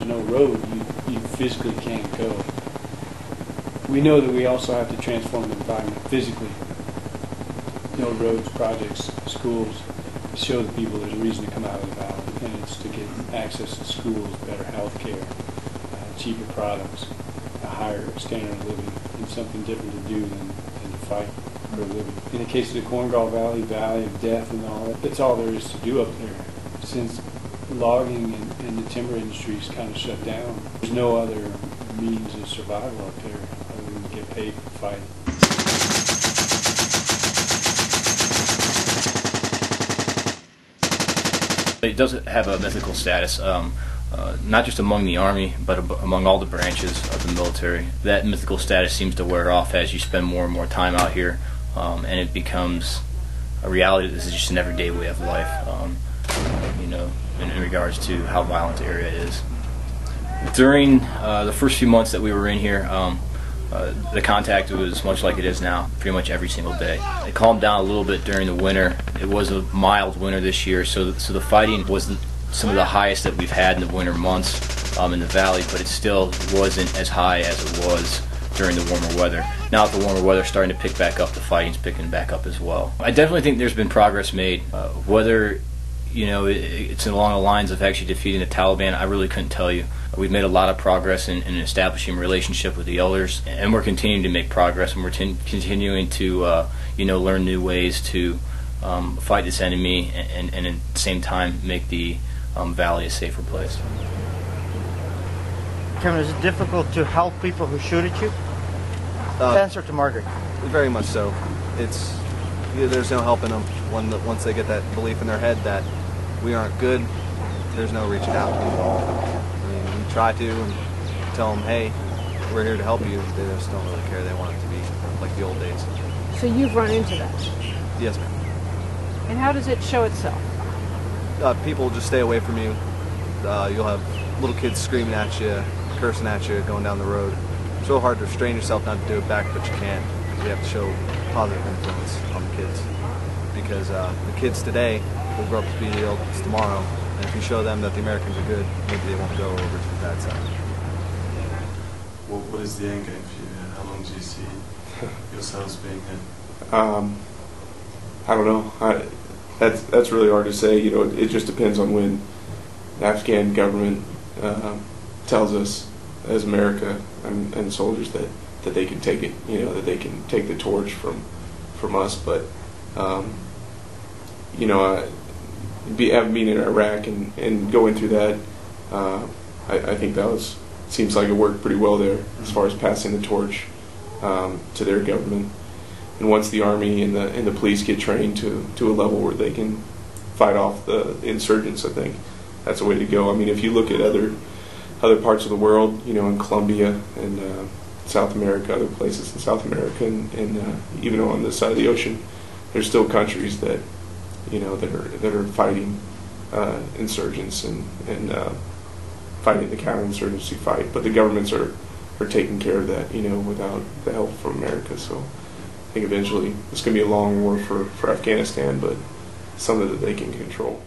no road, you physically can't go. We know that we also have to transform the environment physically. No roads, projects, schools, show the people there's a reason to come out of the valley, and it's to get access to schools, better health care, cheaper products, a higher standard of living, and something different to do than to fight for a living. In the case of the Korengal Valley, Valley of Death and all that, that's all there is to do up there. Since logging and the timber industry is kind of shut down, there's no other means of survival up there other than to get paid for fighting. It does have a mythical status, not just among the Army, but among all the branches of the military. That mythical status seems to wear off as you spend more and more time out here, and it becomes a reality that this is just an everyday way of life, you know, in regards to how violent the area is. During the first few months that we were in here, the contact was much like it is now, pretty much every single day. It calmed down a little bit during the winter. It was a mild winter this year, so the fighting was some of the highest that we've had in the winter months in the valley, but it still wasn't as high as it was during the warmer weather. Now that the warmer weather's starting to pick back up, the fighting's picking back up as well. I definitely think there's been progress made. Whether it's along the lines of actually defeating the Taliban, I really couldn't tell you. We've made a lot of progress in establishing a relationship with the elders, and we're continuing to make progress, and we're continuing to learn new ways to fight this enemy, and at the same time make the valley a safer place. Kevin, is it difficult to help people who shoot at you? Answer to Margaret. Very much so. There's no helping them once they get that belief in their head that we aren't good. There's no reaching out at all. I mean, we try to and tell them, hey, we're here to help you. They just don't really care. They want it to be like the old days. So you've run into that? Yes, ma'am. And how does it show itself? People just stay away from you. You'll have little kids screaming at you, cursing at you, going down the road. It's real hard to restrain yourself not to do it back, but you can't, because you have to show positive influence on the kids. Because the kids today will grow up to be the elders tomorrow, and if you show them that the Americans are good, maybe they won't go over to the bad side. What is the end game for you? How long do you see yourselves being here? I don't know. That's really hard to say. It just depends on when the Afghan government tells us, as America and soldiers, that they can take it. That they can take the torch from us. But being in Iraq and going through that, I think that seems like it worked pretty well there as far as passing the torch to their government. And once the Army and the police get trained to a level where they can fight off the insurgents, I think that's a way to go. I mean, if you look at other parts of the world, in Colombia and South America, other places in South America, and even on this side of the ocean, there's still countries that that are fighting insurgents and fighting the counterinsurgency fight. But the governments are taking care of that, without the help from America. So I think eventually it's going to be a long war for Afghanistan, but something that they can control.